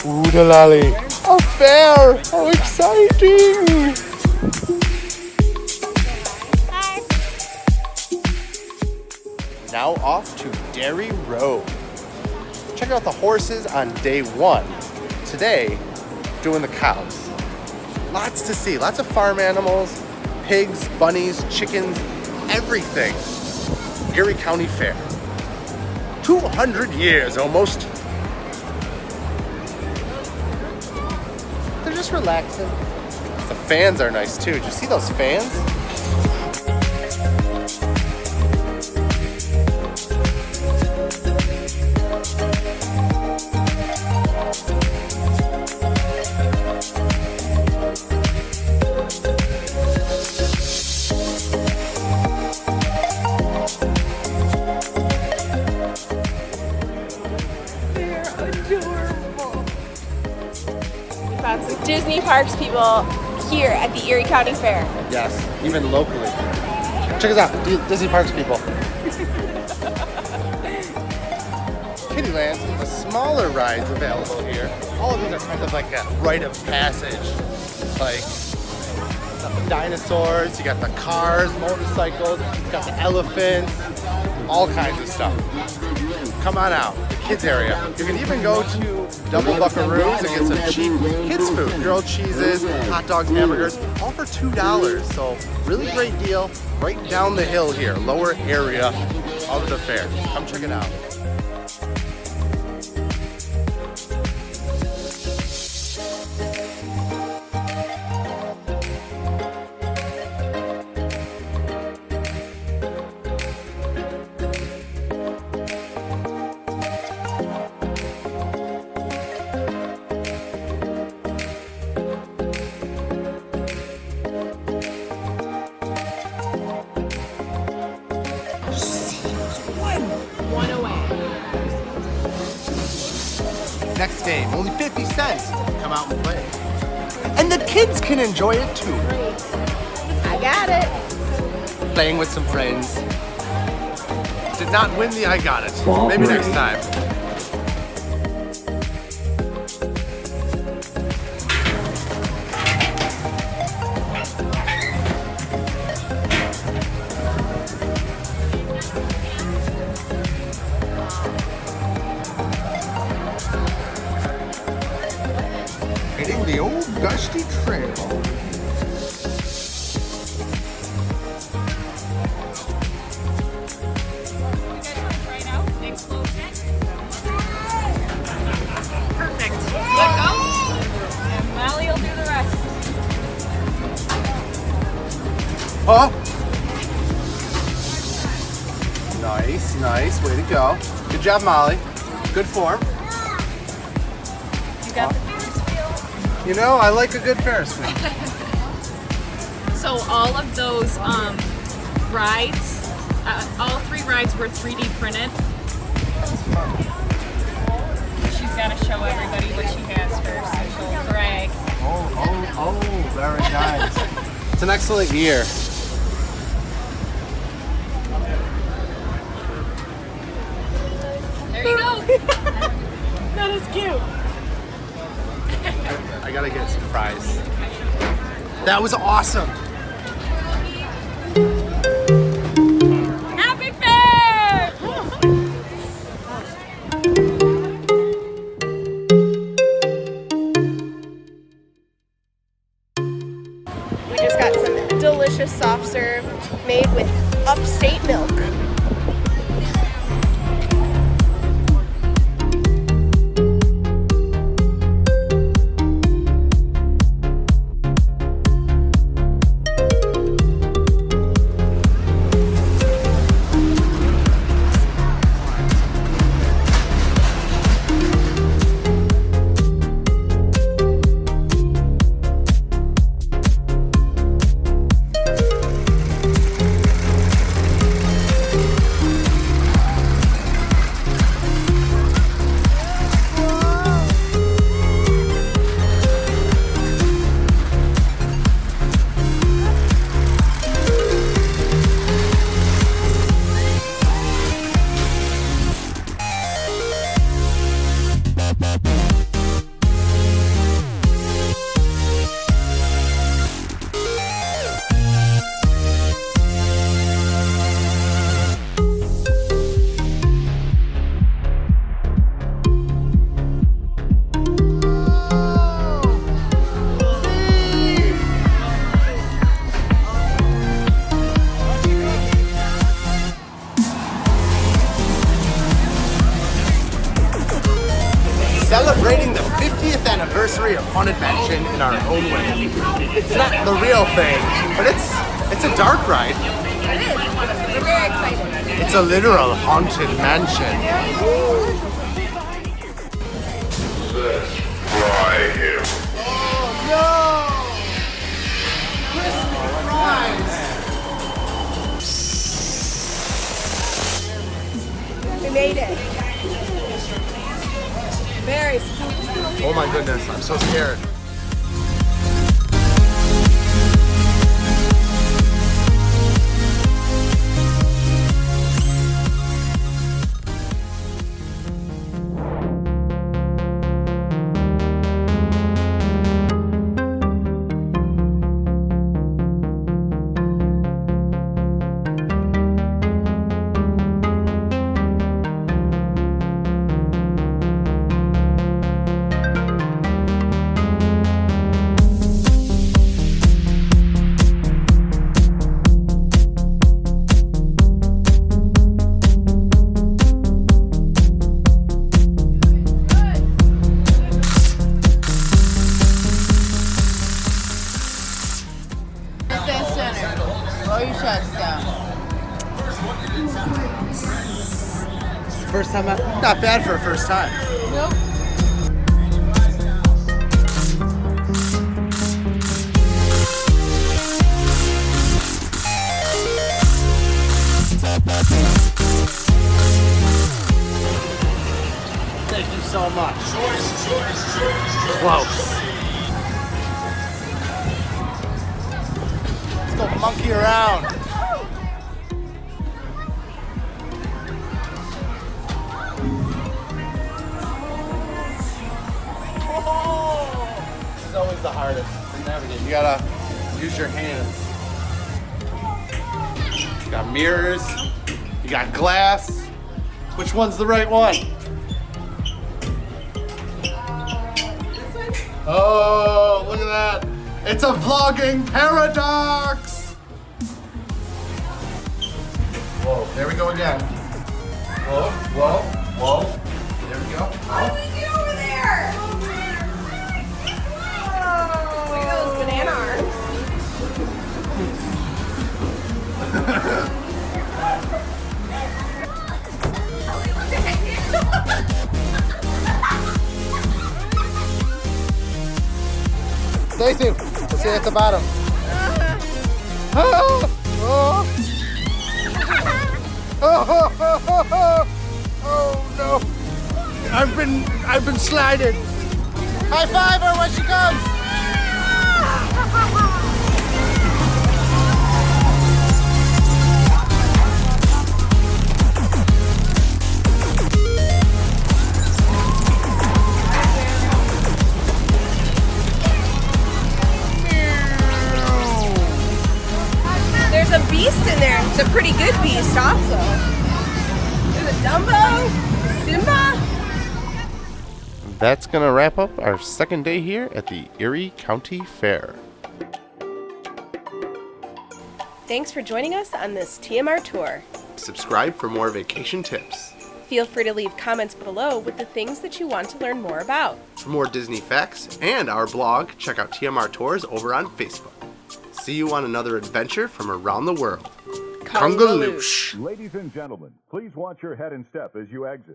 Ooh, the lolly. A fair! How exciting! Now off to Dairy Road. Check out the horses on day one. Today, doing the cows. Lots to see, lots of farm animals, pigs, bunnies, chickens, everything. Erie County Fair. 200 years almost. They're just relaxing. The fans are nice too. Did you see those fans? Some Disney Parks people here at the Erie County Fair. Yes, even locally. Check us out, Disney Parks people. Kittyland, the smaller rides available here. All of these are kind of like a rite of passage. Like the dinosaurs, you got the cars, motorcycles, you got the elephants, all kinds of stuff. Come on out, the kids area. You can even go to Double Buckaroos and get some cheap kids food. Grilled cheeses, hot dogs, hamburgers, all for $2. So really great deal right down the hill here, lower area of the fair. Come check it out. One away. Next game, only 50 cents. Come out and play. And the kids can enjoy it too. I got it. Playing with some friends. Did not win the I got it. Maybe next time. Hitting the old dusty trail. Perfect. Let go. And Molly will do the rest. Oh! Nice, nice. Way to go. Good job, Molly. Good form. You got the Ferris wheel. You know, I like a good Ferris wheel. So all of those rides, all 3 rides were 3D printed. She's got to show everybody what she has first, so she'll brag. Oh, very nice. It's an excellent year. There you go. That is cute. I gotta get some fries. That was awesome. Happy Fair! We just got some delicious soft serve made with upstate milk. celebrating the 50th anniversary of Haunted Mansion in our own way. It's not the real thing, but it's a dark ride. It is. We're very excited. It's a literal haunted mansion. Let's fry him. Oh no! Crispy fries! We made it. Very spooky. Oh my goodness, I'm so scared. First time, not bad for a first time. Nope. Thank you so much. Close. Let's go monkey around. This is always the hardest to navigate. You gotta use your hands. You got mirrors. You got glass. Which one's the right one? Oh, look at that. It's a vlogging paradox. Whoa, there we go again. Whoa, whoa, whoa. There we go. What do we do over there? Look at those banana arms. Stacy, let's see at the bottom. Oh no! I've been slided. High five her when she comes. There's a beast in there. It's a pretty good beast also. There's a Dumbo, Simba. That's gonna wrap up our second day here at the Erie County Fair. Thanks for joining us on this TMR tour. Subscribe for more vacation tips. Feel free to leave comments below with the things that you want to learn more about. For more Disney facts and our blog, check out TMR Tours over on Facebook. See you on another adventure from around the world. Congaloosh. Ladies and gentlemen, please watch your head and step as you exit.